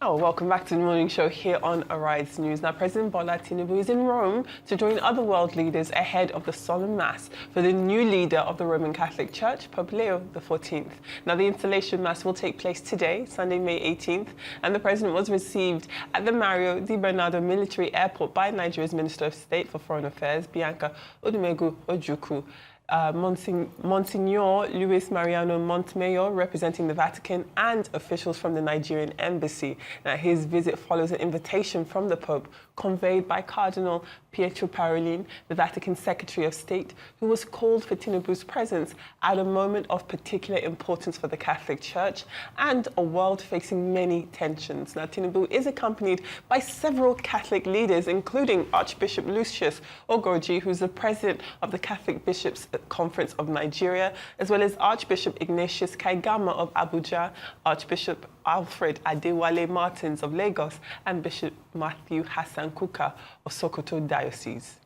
Oh, welcome back to the morning show here on Arise News. Now, President Bola Tinubu is in Rome to join other world leaders ahead of the solemn mass for the new leader of the Roman Catholic Church, Pope Leo XIV. Now, the installation mass will take place today, Sunday, May 18th, and the president was received at the Mario Di Bernardo Military Airport by Nigeria's Minister of State for Foreign Affairs, Bianca Odumegu Ojukwu. Monsignor Luis Mariano Montemayor, representing the Vatican, and officials from the Nigerian embassy. Now, his visit follows an invitation from the Pope conveyed by Cardinal Pietro Parolin, the Vatican Secretary of State, who was called for Tinubu's presence at a moment of particular importance for the Catholic Church and a world facing many tensions. Now, Tinubu is accompanied by several Catholic leaders, including Archbishop Lucius Ogoji, who's the president of the Catholic Bishops' Conference of Nigeria, as well as Archbishop Ignatius Kaigama of Abuja, Archbishop Alfred Adewale Martins of Lagos, and Bishop Matthew Hassan Kuka of Sokoto Diocese.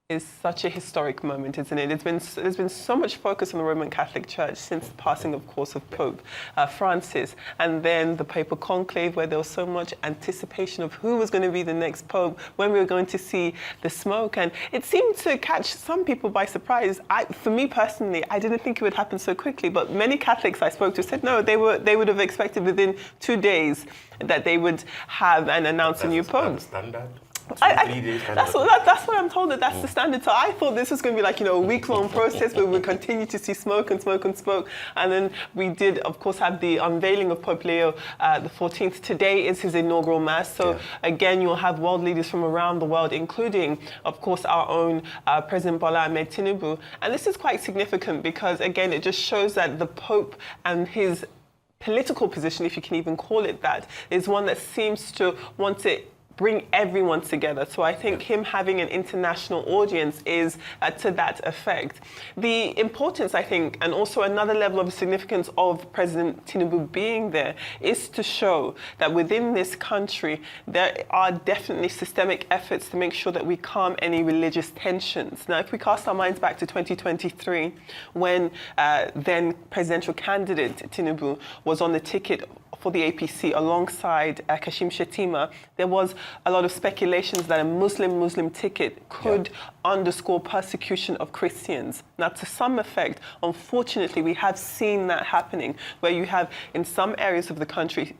It's such a historic moment, isn't it? There's been so much focus on the Roman Catholic Church since the passing, of course, of Pope Francis, and then the papal conclave, where there was so much anticipation of who was going to be the next pope, when we were going to see the smoke, and it seemed to catch some people by surprise. For me personally, I didn't think it would happen so quickly, but many Catholics I spoke to said no, they would have expected within 2 days that they would have and announce a new pope. Standard. That's what I'm told, that's the standard. So I thought this was going to be like, a week-long process where we would continue to see smoke and smoke and smoke. And then we did, of course, have the unveiling of Pope Leo XIV. Today is his inaugural mass. So again, you'll have world leaders from around the world, including, of course, our own President Bola Ahmed Tinubu. And this is quite significant because, again, it just shows that the Pope and his political position, if you can even call it that, is one that seems to want to bring everyone together. So I think him having an international audience is to that effect. The importance, I think, and also another level of significance of President Tinubu being there is to show that within this country, there are definitely systemic efforts to make sure that we calm any religious tensions. Now, if we cast our minds back to 2023, when then presidential candidate Tinubu was on the ticket for the APC alongside Kashim Shettima, there was a lot of speculations that a Muslim ticket could underscore persecution of Christians. Now, to some effect, unfortunately, we have seen that happening, where you have in some areas of the country,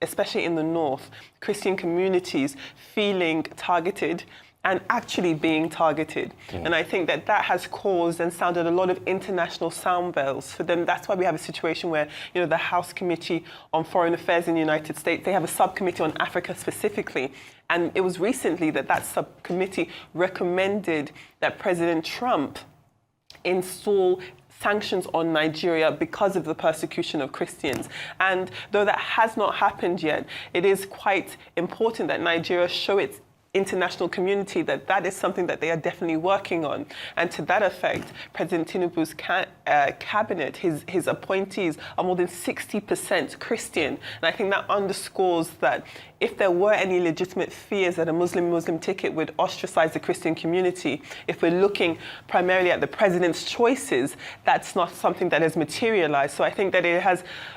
especially in the north, Christian communities feeling targeted and actually being targeted. And I think that has caused and sounded a lot of international sound bells for them. That's why we have a situation where, the House Committee on Foreign Affairs in the United States, they have a subcommittee on Africa specifically. And it was recently that subcommittee recommended that President Trump install sanctions on Nigeria because of the persecution of Christians. And though that has not happened yet, it is quite important that Nigeria show its international community that is something that they are definitely working on. And to that effect, President Tinubu's cabinet, his appointees are more than 60% Christian. And I think that underscores that if there were any legitimate fears that a Muslim ticket would ostracize the Christian community, if we're looking primarily at the president's choices, that's not something that has materialized. So I think that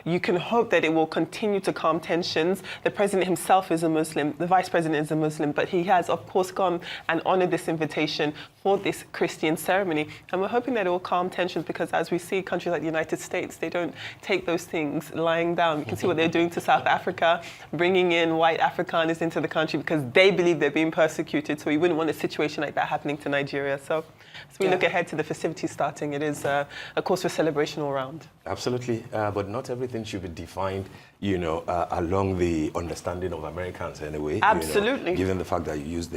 you can hope that it will continue to calm tensions. The president himself is a Muslim, the vice president is a Muslim, but he has, of course, gone and honored this invitation for this Christian ceremony. And we're hoping that it will calm tensions because as we see countries like the United States, they don't take those things lying down. You can see what they're doing to South Africa, bringing in white Afrikaners into the country because they believe they're being persecuted. So we wouldn't want a situation like that happening to Nigeria. So as we look ahead to the festivities starting, it is a cause for celebration all round. Absolutely, but not everything should be defined, along the understanding of Americans anyway. Absolutely. Given the fact that you use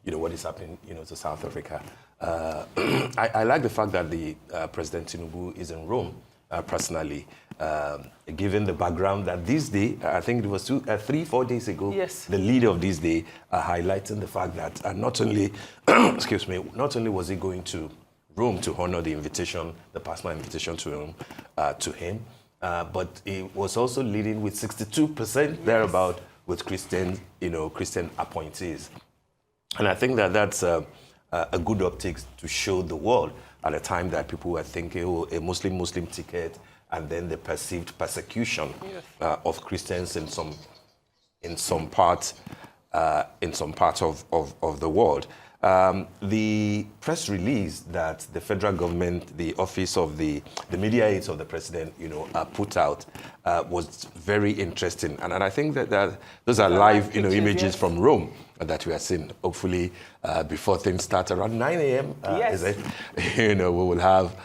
what is happening, to South Africa. I like the fact that the President Tinubu is in Rome, personally, given the background that this day, I think it was 3-4 days ago, the leader of this day highlighting the fact that not only, not only was he going to Rome to honor the invitation, the personal invitation to him, but he was also leading with 62% thereabout with Christian appointees. And I think that that's a good optics to show the world at a time that people were thinking, a Muslim ticket, and then the perceived persecution of Christians in some in some parts of the world. The press release that the federal government, the office of the media aides of the president, put out was very interesting, and I think that those are live, images yes. from Rome that we are seeing. Hopefully, before things start around 9 a.m., yes. we will have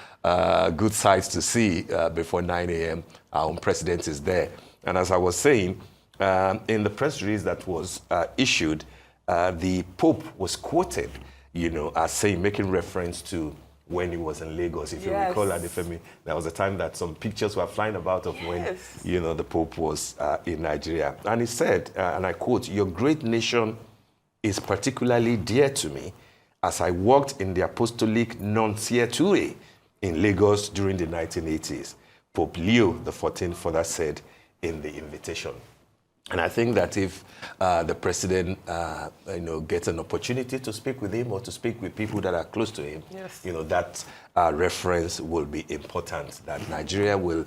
good sights to see before 9 a.m. Our own president is there, and as I was saying, in the press release that was issued, the Pope was quoted, as saying, making reference to when he was in Lagos. If you recall, Adefemi, there was a time that some pictures were flying about of when, the Pope was in Nigeria. And he said, and I quote, "Your great nation is particularly dear to me as I worked in the Apostolic Nunciature in Lagos during the 1980s. Pope Leo XIV further said in the invitation." And I think that if the president, gets an opportunity to speak with him or to speak with people that are close to him, that reference will be important, that Nigeria will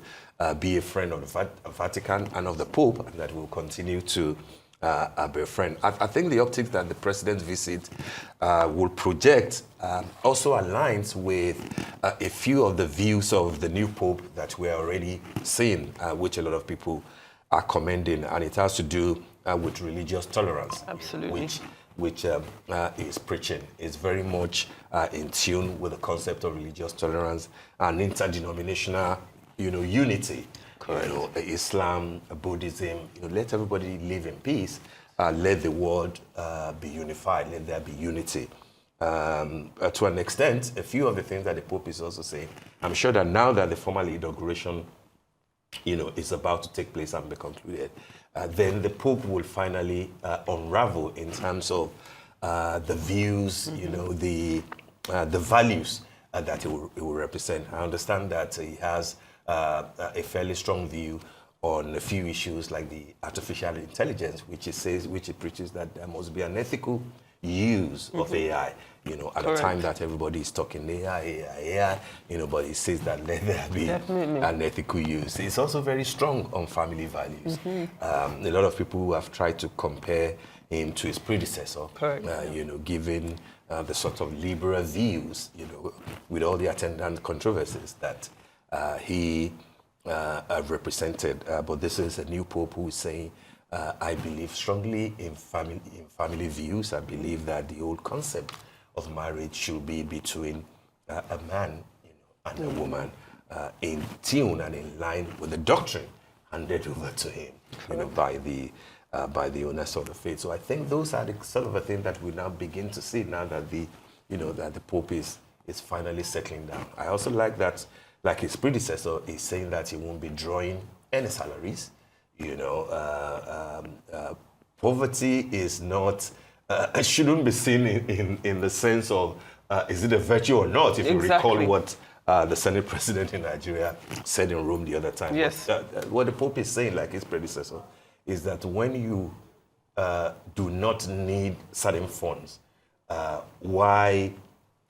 be a friend of the Vatican and of the Pope, and that will continue to be a friend. I think the optics that the president's visit will project also aligns with a few of the views of the new Pope that we're already seeing, which a lot of people are commending, and it has to do with religious tolerance. Absolutely. Which is preaching. It's very much in tune with the concept of religious tolerance and interdenominational, unity. Correct. Islam, Buddhism, let everybody live in peace. Let the world be unified. Let there be unity. To an extent, a few of the things that the Pope is also saying, I'm sure that now that the formal inauguration is about to take place and be concluded, then the Pope will finally unravel in terms of the views, the values that he will represent. I understand that he has a fairly strong view on a few issues like the artificial intelligence, which he preaches that there must be an ethical use of AI. At the time that everybody is talking AI, but he says that let there be an ethical use. It's also very strong on family values. A lot of people who have tried to compare him to his predecessor, given the sort of liberal views, with all the attendant controversies that he represented. But this is a new Pope who is saying, I believe strongly in family views. I believe that the old concept of marriage should be between a man and a woman, in tune and in line with the doctrine handed over to him by the owners of the faith. So I think those are the sort of a thing that we now begin to see now that that the Pope is finally settling down. I also like that, like his predecessor, is saying that he won't be drawing any salaries. Poverty is not, shouldn't be seen in the sense of, is it a virtue or not? If you recall what the Senate president in Nigeria said in Rome the other time. Yes. But, what the Pope is saying, like his predecessor, is that when you do not need certain funds, why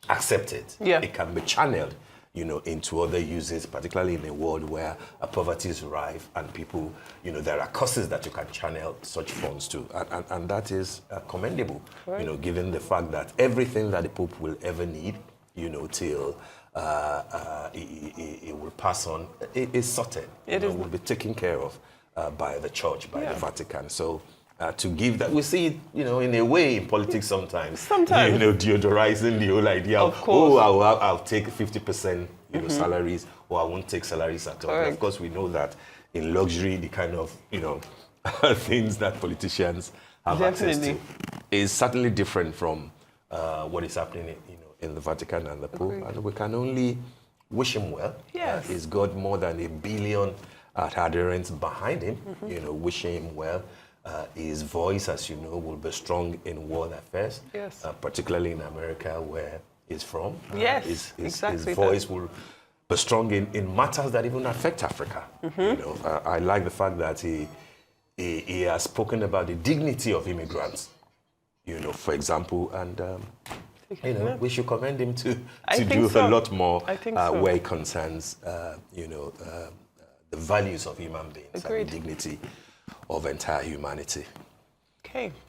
accept it? It can be channeled into other uses, particularly in a world where poverty is rife and people, there are causes that you can channel such funds to. And that is commendable, given the fact that everything that the Pope will ever need, till it will pass on, is sorted. Will be taken care of by the church, by the Vatican. So to give that, we see it, in a way in politics sometimes. Deodorizing the whole idea of I'll take 50%, salaries, or I won't take salaries at all. Of course, we know that in luxury, the kind of, things that politicians have access to is certainly different from what is happening, in the Vatican and the Pope. And we can only wish him well. He's got more than 1 billion adherents behind him, wishing him well. His voice, as you know, will be strong in world affairs, particularly in America, where he's from. His voice will be strong in matters that even affect Africa. I like the fact that he has spoken about the dignity of immigrants, for example, and we should commend him to do a lot more where it concerns, the values of human beings and the dignity of entire humanity. Okay.